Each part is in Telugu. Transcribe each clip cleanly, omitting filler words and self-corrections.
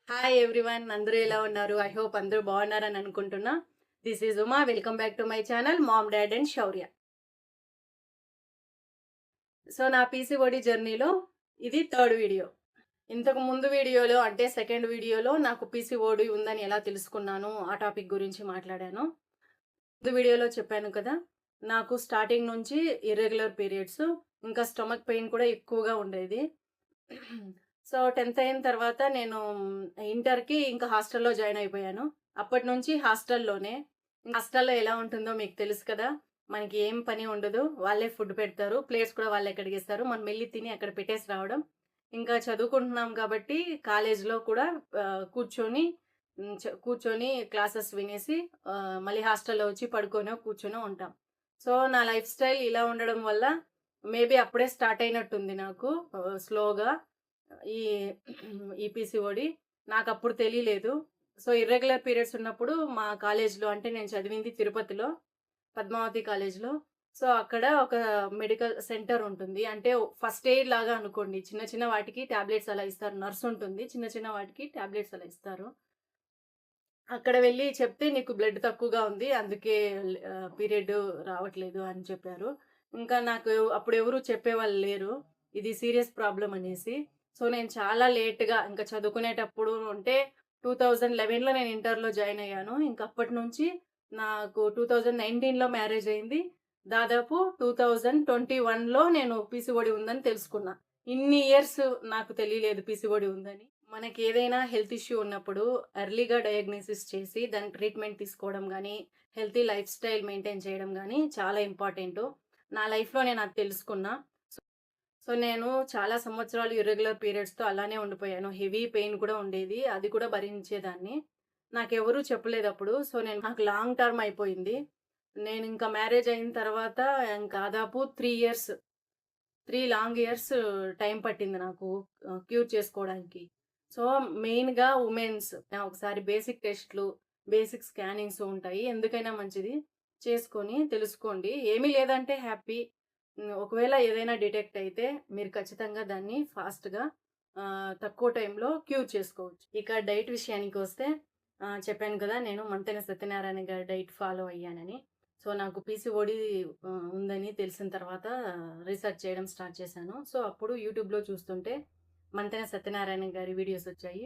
హాయ్ ఎవ్రీవన్, అందరూ ఎలా ఉన్నారు? ఐ హోప్ అందరూ బాగున్నారని అనుకుంటున్నా. This is Uma. Welcome back to my channel mom dad and Shaurya. So నా పీసీఓడి జర్నీలో ఇది థర్డ్ వీడియో. ఇంతకు ముందు వీడియోలో అంటే సెకండ్ వీడియోలో నాకు పీసీఓడి ఉందని ఎలా తెలుసుకున్నాను ఆ టాపిక్ గురించి మాట్లాడాను. ముందు వీడియోలో చెప్పాను కదా, నాకు స్టార్టింగ్ నుంచి ఇర్రెగ్యులర్ పీరియడ్స్, ఇంకా స్టమక్ పెయిన్ కూడా ఎక్కువగా ఉండేది. సో 10th అయిన తర్వాత నేను ఇంటర్‌కి ఇంకా హాస్టల్‌లో జాయిన్ అయిపోయాను. అప్పటినుంచి హాస్టల్‌లోనే. హాస్టల్‌లో ఎలా ఉంటుందో మీకు తెలుసు కదా! మనకి ఏం పని ఉండదు. వాళ్ళే ఫుడ్ పెడతారు. ప్లేట్స్ కూడా వాళ్ళే కడిగేస్తారు. మనం ఎళ్లి తిని అక్కడ పెట్టేసి రావడం. ఇంకా చదువుకుంటున్నాం కాబట్టి కాలేజ్‌లో కూడా కూర్చొని కూర్చొని క్లాసెస్ వినేసి మళ్ళీ హాస్టల్‌లో వచ్చి పడుకొనో, కూర్చొనో ఉంటాం. సో నా లైఫ్ స్టైల్ ఇలా ఉండడం వల్ల మేబీ అప్పుడే స్టార్ట్ అయినట్టుంది నాకు స్లోగా. ఈ ఈ పీసీఓడి నాకప్పుడు తెలీలేదు. సో, ఇర్రెగ్యులర్ పీరియడ్స్ ఉన్నప్పుడు మా కాలేజ్‌లో, అంటే నేను చదివింది తిరుపతిలో, పద్మావతి కాలేజ్‌లో. సో, అక్కడ ఒక మెడికల్ సెంటర్ ఉంటుంది. అంటే ఫస్ట్ ఎయిడ్ లాగా అనుకోండి. చిన్న చిన్న వాటికి టాబ్లెట్స్ అలా ఇస్తారు. నర్స్ ఉంటుంది. చిన్న చిన్న వాటికి టాబ్లెట్స్ అలా ఇస్తారు. అక్కడ వెళ్లి చెప్తే నీకు బ్లడ్ తక్కువగా ఉంది. అందుకే పీరియడ్ రావట్లేదు అని చెప్పారు. ఇంకా నాకు అప్పుడు ఎవరు చెప్పేవాళ్ళు లేరు. ఇది సీరియస్ ప్రాబ్లమ్ అనేసి. సో, నేను చాలా లేట్‌గా ఇంకా చదువుకునేటప్పుడు అంటే 2011లో నేను ఇంటర్‌లో జాయిన్ అయ్యాను. ఇంక అప్పటి నుంచి నాకు 2019లో మ్యారేజ్ అయింది. దాదాపు 2021లో నేను పీసీఓడి ఉందని తెలుసుకున్నా. ఇన్ని ఇయర్స్ నాకు తెలియలేదు పీసీఓడి ఉందని. మనకేదైనా హెల్త్ ఇష్యూ ఉన్నప్పుడు ఎర్లీగా డయాగ్నోసిస్ చేసి దానికి ట్రీట్మెంట్ తీసుకోవడం గానీ, హెల్తీ లైఫ్ స్టైల్ మెయింటైన్ చేయడం గానీ చాలా ఇంపార్టెంటు. నా లైఫ్‌లో నేను అది తెలుసుకున్నా. సో, నేను చాలా సంవత్సరాలు ఇర్రెగ్యులర్ పీరియడ్స్‌తో అలానే ఉండిపోయాను. హెవీ పెయిన్ కూడా ఉండేది. అది కూడా భరించేదాన్ని. నాకెవరు చెప్పలేదప్పుడు. సో, నాకు లాంగ్ టర్మ్ అయిపోయింది. నేనింక మ్యారేజ్ అయిన తర్వాత దాదాపు 3 ఇయర్స్, 3 లాంగ్ ఇయర్స్ టైం పట్టింది నాకు క్యూర్ చేసుకోవడానికి. సో, మెయిన్‌గా వుమెన్స్ ఒకసారి బేసిక్ టెస్ట్‌లు, బేసిక్ స్కానింగ్స్ ఉంటాయి. ఎందుకైనా మంచిది. చేసుకొని తెలుసుకోండి. ఏమీ లేదంటే హ్యాపీ. ఒకవేళ ఏదైనా డిటెక్ట్ అయితే మీరు ఖచ్చితంగా దాన్ని ఫాస్ట్‌గా తక్కువ టైంలో క్యూర్ చేసుకోవచ్చు. ఇక డైట్ విషయానికొస్తే చెప్పాను కదా! నేను మంతెన సత్యనారాయణ గారి డైట్ ఫాలో అయ్యానని. సో, నాకు పీసీఓడీ ఉందని తెలిసిన తర్వాత రీసెర్చ్ చేయడం స్టార్ట్ చేశాను. సో, అప్పుడు యూట్యూబ్‌లో చూస్తుంటే మంతెన సత్యనారాయణ గారి వీడియోస్ వచ్చాయి.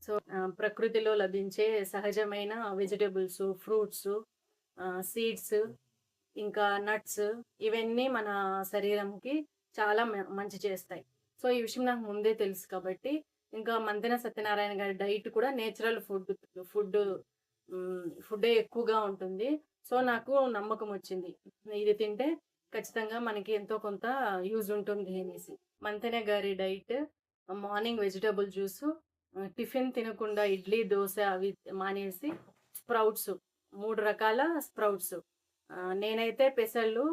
సో, ప్రకృతిలో లభించే సహజమైన వెజిటబుల్స్, ఫ్రూట్స్, సీడ్స్, ఇంకా నట్స్, ఇవన్నీ మన శరీరంకి చాలా మంచి చేస్తాయి. సో, ఈ విషయం నాకు ముందే తెలుసు కాబట్టి, ఇంకా మంతెన సత్యనారాయణ గారి డైట్ కూడా నేచురల్ ఫుడ్ ఫుడ్డే ఎక్కువగా ఉంటుంది. సో, నాకు నమ్మకమొచ్చింది. ఇది తింటే ఖచ్చితంగా మనకి ఎంతో కొంత యూజ్ ఉంటుంది అనేసి. మంతెన గారి diet morning vegetable juice, tiffin తినకుండా ఇడ్లీ, దోస అవి మానేసి స్ప్రౌట్స్, 3 రకాల స్ప్రౌట్స్. నేనైతే పెసళ్ళు,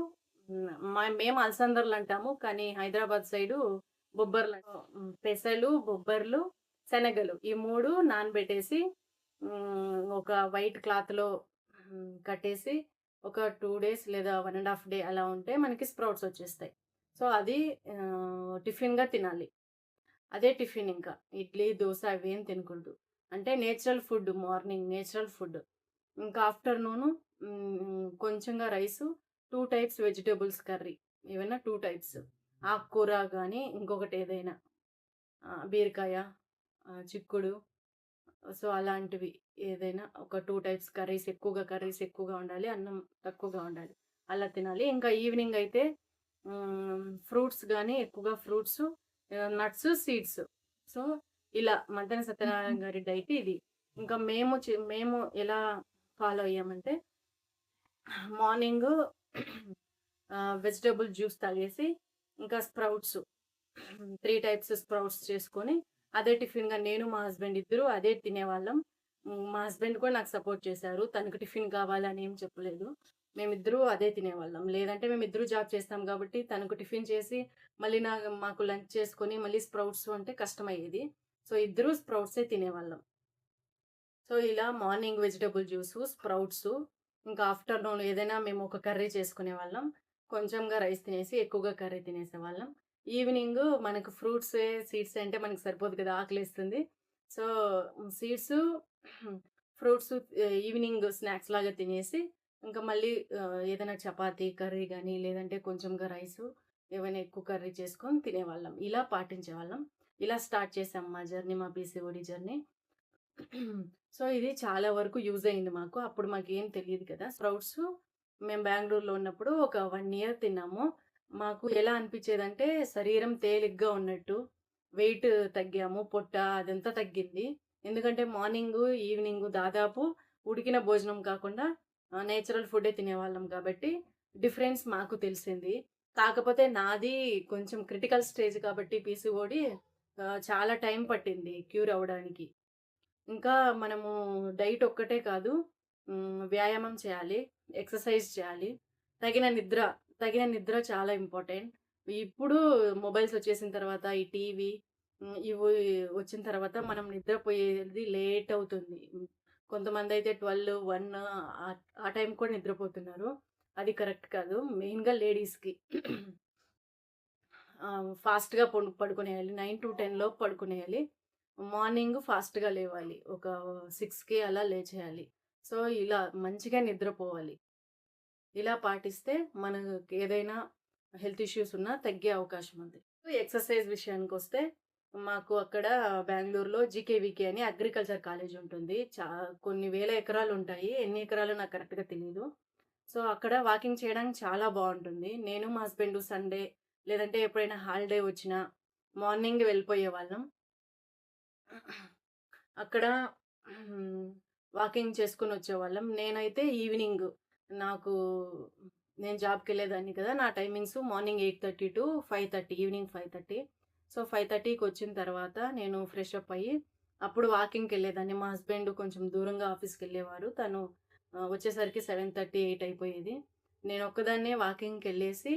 మేము అలసందర్లంటాము. కానీ హైదరాబాద్ సైడు బొబ్బర్లంటాం. పెసలు, బొబ్బర్లు, శనగలు ఈ 3 నానబెట్టేసి ఒక వైట్ క్లాత్‌లో కట్టేసి ఒక 2 డేస్ లేదా 1 ½ డే అలా ఉంటే మనకి స్ప్రౌట్స్ వచ్చేస్తాయి. సో, అది టిఫిన్‌గా తినాలి. అదే టిఫిన్ ఇంకా. ఇడ్లీ, దోస అవేం తినకూడదు. అంటే natural food, morning natural food. ఇంకా ఆఫ్టర్‌నూను కొంచెంగా రైసు, 2 టైప్స్ వెజిటబుల్స్ కర్రీ. ఏవైనా 2 టైప్స్. ఆకుకూర గానీ, ఇంకొకటి ఏదైనా బీరకాయ, చిక్కుడు, సో, అలాంటివి ఏదైనా ఒక 2 టైప్స్ కర్రీస్ ఎక్కువగా ఉండాలి. అన్నం తక్కువగా ఉండాలి. అలా తినాలి. ఇంకా ఈవినింగ్ అయితే ఫ్రూట్స్ గానీ, ఎక్కువగా ఫ్రూట్సు, నట్స్, సీడ్స్. సో, ఇలా మంతెన సత్యనారాయణ గారి డైట్ ఇది. ఇంకా మేము ఎలా ఫాలో అయ్యామంటే మార్నింగు వెజిటబుల్ జ్యూస్ తాగేసి, ఇంకా స్ప్రౌట్స్, 3 టైప్స్ స్ప్రౌట్స్ చేసుకొని, అదే టిఫిన్‌గా నేను, మా హస్బెండ్ ఇద్దరు అదే తినేవాళ్ళం. మా హస్బెండ్ కూడా నాకు సపోర్ట్ చేశారు. తనకు టిఫిన్ కావాలని ఏం చెప్పలేదు. మేమిద్దరూ అదే తినేవాళ్ళం. లేదంటే మేమిద్దరూ జాబ్ చేస్తాం కాబట్టి తనకు టిఫిన్ చేసి, మళ్ళీ మాకు లంచ్ చేసుకొని, మళ్ళీ స్ప్రౌట్స్ అంటే కష్టమయ్యేది. సో, ఇద్దరూ స్ప్రౌట్సే తినేవాళ్ళం. సో, ఇలా మార్నింగ్ వెజిటబుల్ జ్యూసు, స్ప్రౌట్సు, ఇంకా ఆఫ్టర్‌నూన్ ఏదైనా మేము ఒక కర్రీ చేసుకునేవాళ్ళం. కొంచెంగా రైస్ తినేసి, ఎక్కువగా కర్రీ తినేసేవాళ్ళం. ఈవినింగు మనకు ఫ్రూట్సే, సీడ్సే అంటే మనకు సరిపోదు కదా! ఆకలేస్తుంది. So, seeds, fruits evening snacks లాగా తినేసి, ఇంకా మళ్ళీ ఏదైనా చపాతీ, కర్రీ గానీ, లేదంటే కొంచెంగా రైసు, ఏవైనా ఎక్కువ కర్రీ చేసుకొని తినేవాళ్ళం. ఇలా పాటించేవాళ్ళం. ఇలా స్టార్ట్ చేసాం మా జర్నీ, మా పీసీఓడీ జర్నీ. సో, ఇది చాలా వరకు యూజ్ అయింది మాకు. అప్పుడు మాకేం తెలీదు కదా! స్ప్రౌట్సు మేము బెంగుళూరులో ఉన్నప్పుడు ఒక 1 ఇయర్ తిన్నాము. మాకు ఎలా అనిపిచ్చేదంటే శరీరం తేలిగ్గా ఉన్నట్టు, వెయిట్ తగ్గాము. పొట్ట అదంతా తగ్గింది. ఎందుకంటే మార్నింగు, ఈవినింగు దాదాపు ఉడికిన భోజనం కాకుండా నేచురల్ ఫుడ్డే తినేవాళ్ళం కాబట్టి డిఫరెన్స్ మాకు తెలిసింది. కాకపోతే నాది కొంచెం క్రిటికల్ స్టేజ్ కాబట్టి పీసీఓడీ చాలా టైం పట్టింది క్యూర్ అవ్వడానికి. ఇంకా మనము డైట్ ఒక్కటే కాదు. వ్యాయామం చేయాలి. ఎక్సర్సైజ్ చేయాలి. తగిన నిద్ర, తగిన నిద్ర చాలా ఇంపార్టెంట్. ఇప్పుడు మొబైల్స్ వచ్చేసిన తర్వాత ఈ టీవీ ఇవి వచ్చిన తర్వాత మనం నిద్రపోయేది లేట్ అవుతుంది. కొంతమందైతే 12, 1 ఆ టైంకి కూడా నిద్రపోతున్నారు. అది కరెక్ట్ కాదు. మెయిన్‌గా లేడీస్‌కి. ఫాస్ట్‌గా పడుకునేయాలి. 9-10 లోపు పడుకునేయాలి. మార్నింగ్ ఫాస్ట్‌గా లేవాలి. ఒక 6కి అలా లేచేయాలి. సో, ఇలా మంచిగా నిద్రపోవాలి. ఇలా పాటిస్తే మనకేదైనా హెల్త్ ఇష్యూస్ ఉన్నా తగ్గే అవకాశం ఉంది. ఎక్సర్సైజ్ విషయానికొస్తే మాకు అక్కడ బెంగుళూరులో జీకేవీకే అని అగ్రికల్చర్ కాలేజ్ ఉంటుంది. కొన్ని వేల ఎకరాలుంటాయి. ఎన్ని ఎకరాలో నాకు కరెక్ట్‌గా తెలీదు. సో, అక్కడ వాకింగ్ చేయడానికి చాలా బావుంటుంది. నేను మా హస్బెండు సండే లేదంటే ఎప్పుడైనా హాలిడే వచ్చినా మార్నింగ్ వెళ్ళిపోయేవాళ్ళం. అక్కడ హ్మ్. వాకింగ్ చేసుకొనొచ్చేవాళ్ళం. నేనైతే ఈవినింగ్ నాకు నేను జాబ్‌కెళ్ళేదాన్ని కదా! నా టైమింగ్స్ మార్నింగ్ 8:30-5:30 ఈవినింగ్ 5:30. సో, 5:30కి వచ్చిన తర్వాత నేను ఫ్రెష్ అప్ అయ్యి అప్పుడు వాకింగ్‌కెళ్ళేదాన్ని. మా హస్బెండ్ కొంచెం దూరంగా ఆఫీస్‌కెళ్ళేవారు. తను వచ్చేసరికి 7:30, 8 అయిపోయేది. నేనొక్కదాన్నే వాకింగ్‌కెళ్ళేసి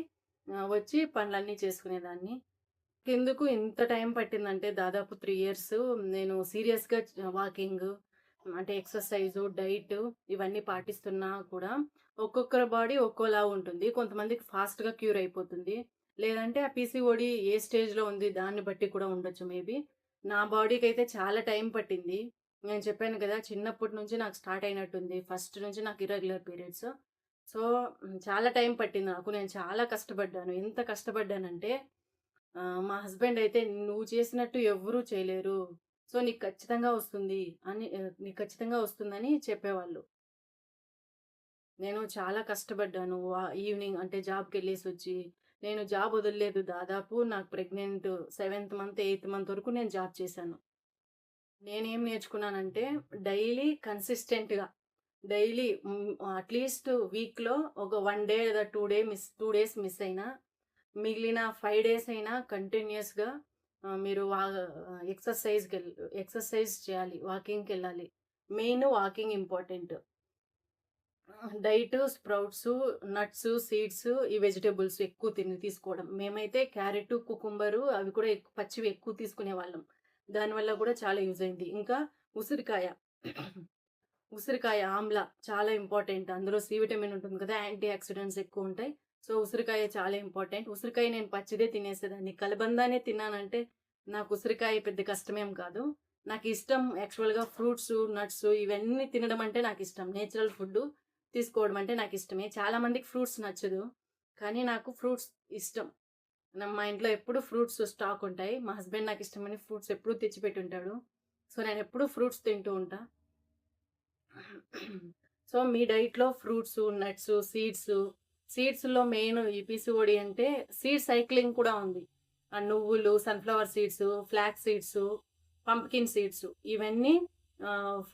వచ్చి పనులన్నీ చేసుకునేదాన్ని. ఎందుకు ఇంత టైం పట్టిందంటే దాదాపు 3 ఇయర్స్ నేను సీరియస్‌గా వాకింగు, అంటే ఎక్సర్‌సైజు, డైటు ఇవన్నీ పాటిస్తున్నా కూడా ఒక్కొక్కరి బాడీ ఒక్కోలా ఉంటుంది. కొంతమందికి ఫాస్ట్‌గా క్యూర్ అయిపోతుంది. లేదంటే ఆ పీసీఓడీ ఏ స్టేజ్‌లో ఉంది దాన్ని బట్టి కూడా ఉండొచ్చు మేబీ. నా బాడీకైతే చాలా టైం పట్టింది. నేను చెప్పాను కదా! చిన్నప్పటి నుంచి నాకు స్టార్ట్ అయినట్టుంది. ఫస్ట్ నుంచి నాకు ఇర్రెగ్యులర్ పీరియడ్స్. సో, చాలా టైం పట్టింది నాకు. నేను చాలా కష్టపడ్డాను. ఎంత కష్టపడ్డానంటే మా హస్బెండ్ అయితే "నువ్వు చేసినట్టు ఎవ్వరూ చేయలేరు. సో, నీకు ఖచ్చితంగా వస్తుంది" అని "నీకు ఖచ్చితంగా వస్తుందని" చెప్పేవాళ్ళు. నేను చాలా కష్టపడ్డాను. ఈవినింగ్ అంటే జాబ్‌కెళ్ళేసొచ్చి, నేను జాబ్ వదలలేదు. దాదాపు నాకు ప్రెగ్నెంట్ 7థ్ మంత్, 8థ్ మంత్ వరకు నేను జాబ్ చేశాను. నేనేం నేర్చుకున్నానంటే డైలీ కన్సిస్టెంట్‌గా డైలీ అట్‌లీస్ట్ వీక్‌లో ఒక 1 డే లేదా 2 డేస్ మిస్ అయినా మిగిలిన 5 డేస్ అయినా కంటిన్యూయస్‌గా మీరు ఎక్సర్సైజ్ చేయాలి. వాకింగ్‌కెళ్ళాలి. Main walking important. Diet, sprouts, nuts, seeds, ఈ వెజిటబుల్స్ ఎక్కువ తీసుకోవడం. మేమైతే క్యారెటు, కుకుంబరు అవి కూడా పచ్చివి ఎక్కువ తీసుకునేవాళ్ళం. దానివల్ల కూడా చాలా యూజ్ అయింది. ఇంకా ఉసిరికాయ. ఉసిరికాయ, ఆమ్ల చాలా ఇంపార్టెంట్. అందులో సి విటమిన్ ఉంటుంది కదా! యాంటీ ఆక్సిడెంట్స్ ఎక్కువుంటాయి. సో, ఉసిరికాయ చాలా ఇంపార్టెంట్. ఉసిరికాయ నేను పచ్చిదే తినేసేదాన్ని. కలబందానే తిన్నానంటే నాకు ఉసిరికాయ పెద్ద కష్టమేం కాదు. నాకిష్టం యాక్చువల్‌గా ఫ్రూట్సు, నట్సు ఇవన్నీ తినడం అంటే నాకిష్టం. నేచురల్ ఫుడ్డు తీసుకోవడం అంటే నాకిష్టమే. చాలా మందికి ఫ్రూట్స్ నచ్చదు. కానీ నాకు ఫ్రూట్స్ ఇష్టం. మా ఇంట్లో ఎప్పుడు ఫ్రూట్స్ స్టాక్ ఉంటాయి. మా హస్బెండ్ నాకిష్టమని ఫ్రూట్స్ ఎప్పుడూ తెచ్చిపెట్టుంటాడు. సో, నేనెప్పుడూ ఫ్రూట్స్ తింటూ ఉంటా. సో, మీ డైట్‌లో ఫ్రూట్సు, నట్సు, సీడ్స్‌లో మెయిన్ ఈ పీసీఓడీ అంటే సీడ్ సైక్లింగ్ కూడా ఉంది. నువ్వులు, sunflower seeds, flax seeds, pumpkin seeds ఇవన్నీ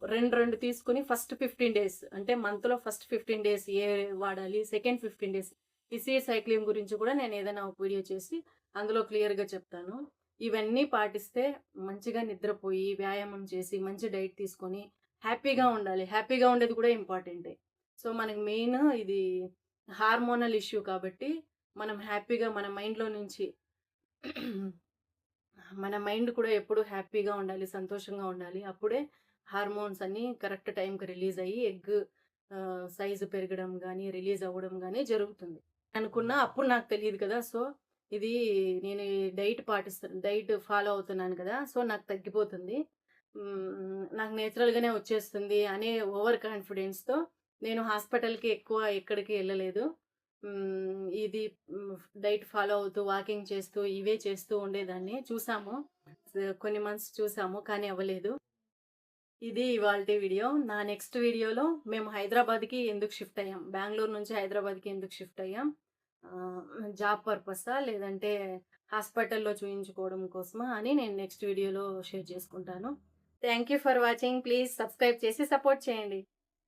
2 తీసుకొని ఫస్ట్ 15 డేస్ అంటే మంత్‌లో ఫస్ట్ 15 డేస్ వాడాలి, సెకండ్ 15 డేస్ ఈ సీడ్ సైక్లింగ్ గురించి కూడా నేను ఏదైనా ఒక వీడియో చేసి అందులో క్లియర్‌గా చెప్తాను. ఇవన్నీ పాటిస్తే మంచిగా నిద్రపోయి, వ్యాయామం చేసి, మంచి డైట్ తీసుకొని హ్యాపీగా ఉండాలి. హ్యాపీగా ఉండేది కూడా ఇంపార్టెంటే. సో, మనకి మెయిన్ ఇది హార్మోనల్ ఇష్యూ కాబట్టి, మనం హ్యాపీగా మన మైండ్‌లో నుంచి మన మైండ్ కూడా ఎప్పుడు హ్యాపీగా ఉండాలి, సంతోషంగా ఉండాలి. అప్పుడే హార్మోన్స్ అన్నీ కరెక్ట్ టైంకి రిలీజ్ అయ్యి సైజ్ పెరగడం గానీ, రిలీజ్ అవ్వడం గానీ జరుగుతుంది. అనుకున్నా అప్పుడు నాకు తెలీదు కదా! సో, ఇది నేను ఈ డైట్ ఫాలో అవుతున్నాను కదా! సో, నాకు తగ్గిపోతుంది. నాకు నేచురల్‌గానే వచ్చేస్తుంది అనే ఓవర్ కాన్ఫిడెన్స్‌తో నేను హాస్పిటల్‌కి ఎక్కువ ఎక్కడికి ఎళ్ళలేదు. ఇది డైట్ ఫాలో అవుతూ, వాకింగ్ చేస్తూ, ఇవే చేస్తూ ఉండేదాన్ని. చూసాము. కొన్ని మంత్స్ చూసాము. కానీ అవ్వలేదు. ఇది ఇవాల్టి వీడియో. నా నెక్స్ట్ వీడియోలో మేము హైదరాబాద్‌కి ఎందుకు షిఫ్ట్ అయ్యాం? బెంగుళూరు నుంచి హైదరాబాద్‌కి ఎందుకు షిఫ్ట్ అయ్యాం? జాబ్ పర్పసా? లేదంటే హాస్పిటల్‌లో చూయించుకోవడం కోసమా? అని నేను నెక్స్ట్ వీడియోలో షేర్ చేసుకుంటాను. Thank you for watching. Please subscribe చేసి సపోర్ట్ చేయండి.